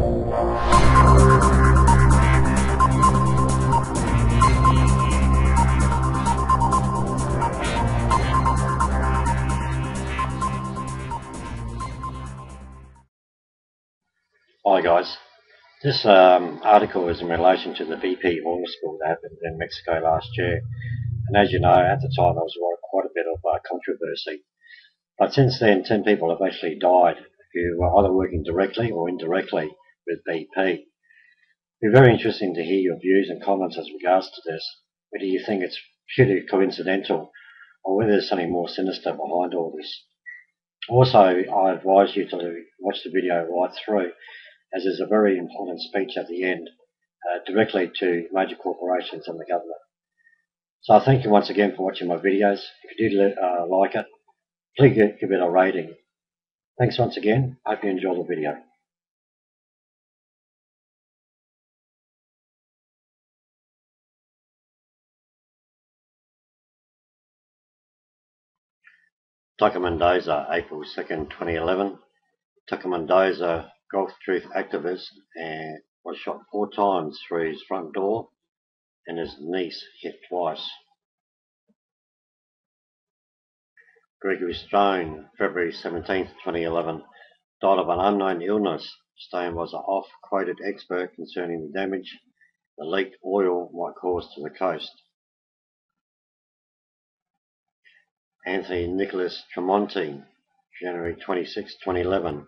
Hi guys, this article is in relation to the BP oil spill that happened in Mexico last year, and as you know, at the time there was quite a bit of controversy. But since then, 10 people have actually died who were either working directly or indirectly with BP. It'd be very interesting to hear your views and comments as regards to this, whether you think it's purely coincidental or whether there's something more sinister behind all this. Also, I advise you to watch the video right through, as there's a very important speech at the end directly to major corporations and the government. So I thank you once again for watching my videos. If you did like it, please give it a rating. Thanks once again. Hope you enjoy the video. Tucker Mendoza, April 2nd, 2011. Tucker Mendoza, Gulf Truth activist, and was shot 4 times through his front door and his niece hit twice. Gregory Stone, February 17th, 2011, died of an unknown illness. Stone was an oft-quoted expert concerning the damage the leaked oil might cause to the coast. Anthony Nicholas Tremonti, January 26, 2011,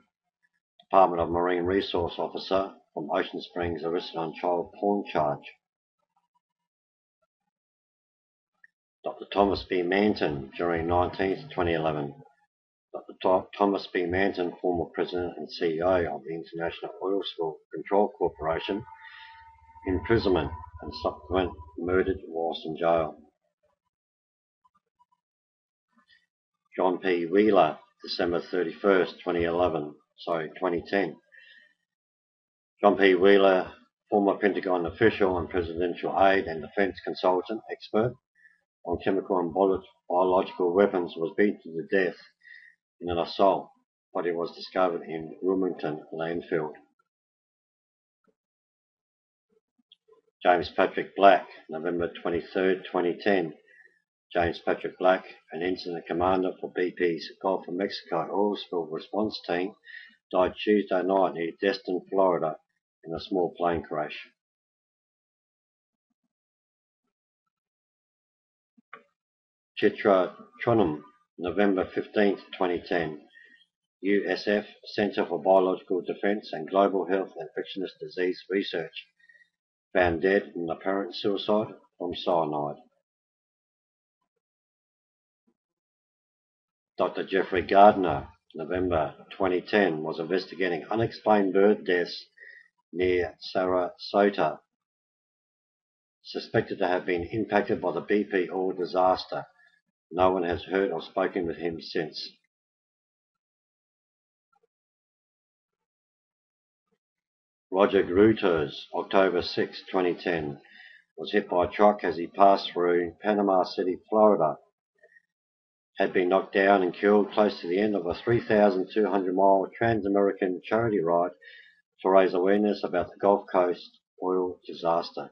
Department of Marine Resource Officer from Ocean Springs, arrested on child porn charge. Dr. Thomas B. Manton, January 19, 2011. Dr. Thomas B. Manton, former President and CEO of the International Oil Spill Control Corporation, imprisonment and subsequent murdered whilst in jail. John P. Wheeler, December 31st, 2010. John P. Wheeler, former Pentagon official and presidential aide and defense consultant expert on chemical and biological weapons, was beaten to death in an assault, but it was discovered in Wilmington landfill. James Patrick Black, November 23rd, 2010. James Patrick Black, an incident commander for BP's Gulf of Mexico oil spill response team, died Tuesday night near Destin, Florida, in a small plane crash. Chitra Chonam, November 15th, 2010. USF, Center for Biological Defense and Global Health and Infectious Disease Research, found dead in apparent suicide from cyanide. Dr. Jeffrey Gardner, November 2010, was investigating unexplained bird deaths near Sarasota, suspected to have been impacted by the BP oil disaster. No one has heard or spoken with him since. Roger Gruters, October 6, 2010, was hit by a truck as he passed through Panama City, Florida. Had been knocked down and killed close to the end of a 3,200-mile trans-American charity ride to raise awareness about the Gulf Coast oil disaster.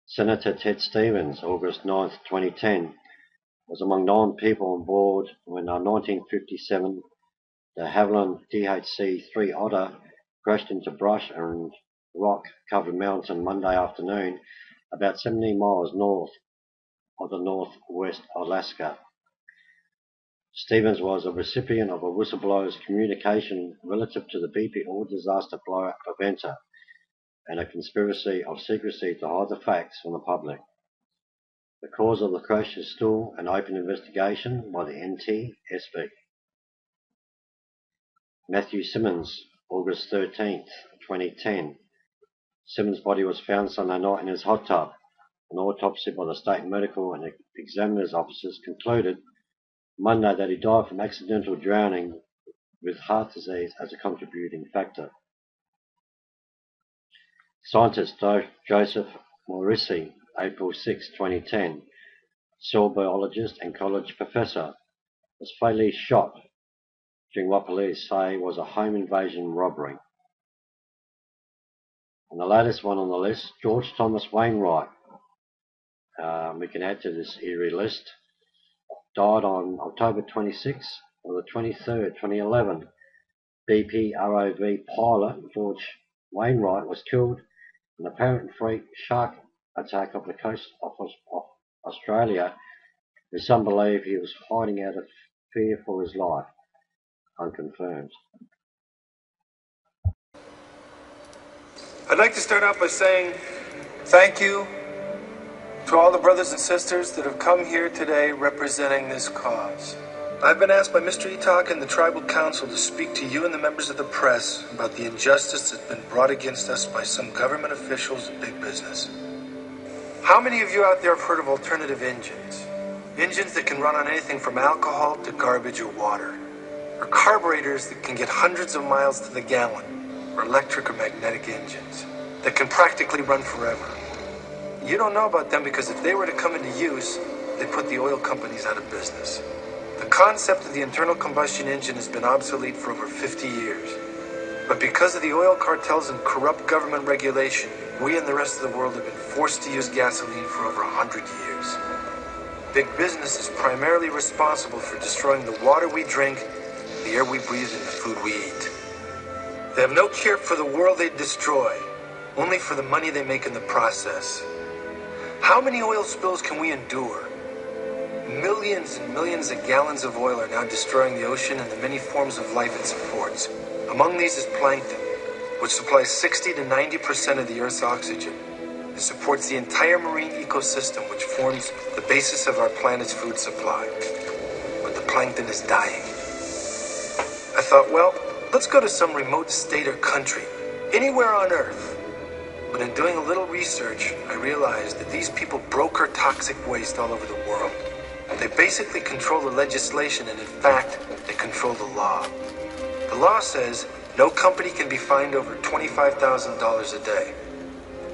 Senator Ted Stevens, August 9, 2010, was among 9 people on board when in 1957 the Havilland DHC-3 Otter crashed into brush and rock-covered mountain Monday afternoon, about 17 miles north of the northwest Alaska. Stevens was a recipient of a whistleblower's communication relative to the BP oil disaster blowout preventer and a conspiracy of secrecy to hide the facts from the public. The cause of the crash is still an open investigation by the NTSB. Matthew Simmons, August 13th, 2010. Simmons' body was found Sunday night in his hot tub. An autopsy by the state medical and examiner's officers concluded Monday that he died from accidental drowning with heart disease as a contributing factor. Scientist Joseph Morrissey, April 6, 2010, soil biologist and college professor, was fatally shot during what police say was a home invasion robbery. And the latest one on the list, George Thomas Wainwright. We can add to this eerie list. Died on October 26th or the 23rd, 2011. BP ROV pilot George Wainwright was killed in an apparent freak shark attack off the coast of Australia, with some believe he was hiding out of fear for his life. Unconfirmed. I'd like to start out by saying thank you to all the brothers and sisters that have come here today representing this cause. I've been asked by Mr. Etok and the Tribal Council to speak to you and the members of the press about the injustice that's been brought against us by some government officials and big business. How many of you out there have heard of alternative engines? Engines that can run on anything from alcohol to garbage or water. Or carburetors that can get hundreds of miles to the gallon. Or electric or magnetic engines that can practically run forever. You don't know about them because if they were to come into use, they'd put the oil companies out of business. The concept of the internal combustion engine has been obsolete for over 50 years. But because of the oil cartels and corrupt government regulation, we and the rest of the world have been forced to use gasoline for over 100 years. Big business is primarily responsible for destroying the water we drink, the air we breathe, and the food we eat. They have no care for the world they destroy, only for the money they make in the process. How many oil spills can we endure? Millions and millions of gallons of oil are now destroying the ocean and the many forms of life it supports. Among these is plankton, which supplies 60 to 90% of the Earth's oxygen. It supports the entire marine ecosystem, which forms the basis of our planet's food supply. But the plankton is dying. I thought, well, let's go to some remote state or country, anywhere on Earth. But in doing a little research, I realized that these people broker toxic waste all over the world. They basically control the legislation, and in fact, they control the law. The law says no company can be fined over $25,000 a day.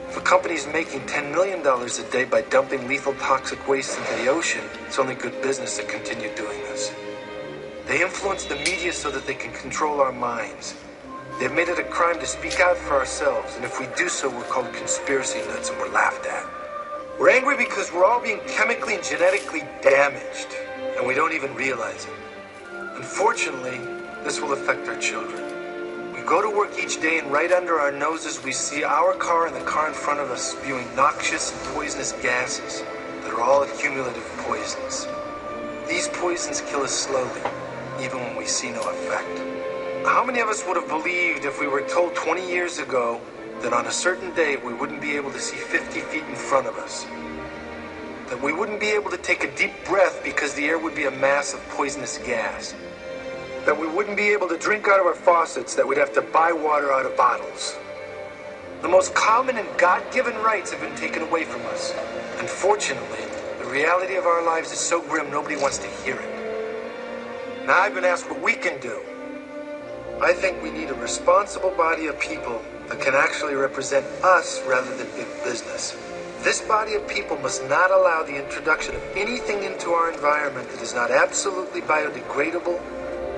If a company is making $10 million a day by dumping lethal toxic waste into the ocean, it's only good business to continue doing this. They influence the media so that they can control our minds. They've made it a crime to speak out for ourselves, and if we do so, we're called conspiracy nuts and we're laughed at. We're angry because we're all being chemically and genetically damaged, and we don't even realize it. Unfortunately, this will affect our children. We go to work each day, and right under our noses, we see our car and the car in front of us spewing noxious and poisonous gases that are all cumulative poisons. These poisons kill us slowly, even when we see no effect. How many of us would have believed if we were told 20 years ago that on a certain day we wouldn't be able to see 50 feet in front of us? That we wouldn't be able to take a deep breath because the air would be a mass of poisonous gas? That we wouldn't be able to drink out of our faucets, that we'd have to buy water out of bottles? The most common and God-given rights have been taken away from us. Unfortunately, the reality of our lives is so grim nobody wants to hear it. Now I've been asked what we can do. I think we need a responsible body of people that can actually represent us rather than big business. This body of people must not allow the introduction of anything into our environment that is not absolutely biodegradable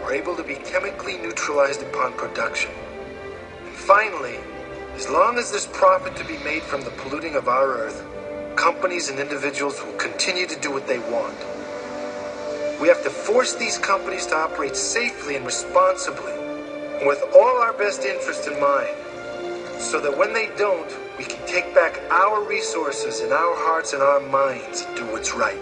or able to be chemically neutralized upon production. And finally, as long as there's profit to be made from the polluting of our earth, companies and individuals will continue to do what they want. We have to force these companies to operate safely and responsibly, and with all our best interest in mind, so that when they don't, we can take back our resources and our hearts and our minds and do what's right.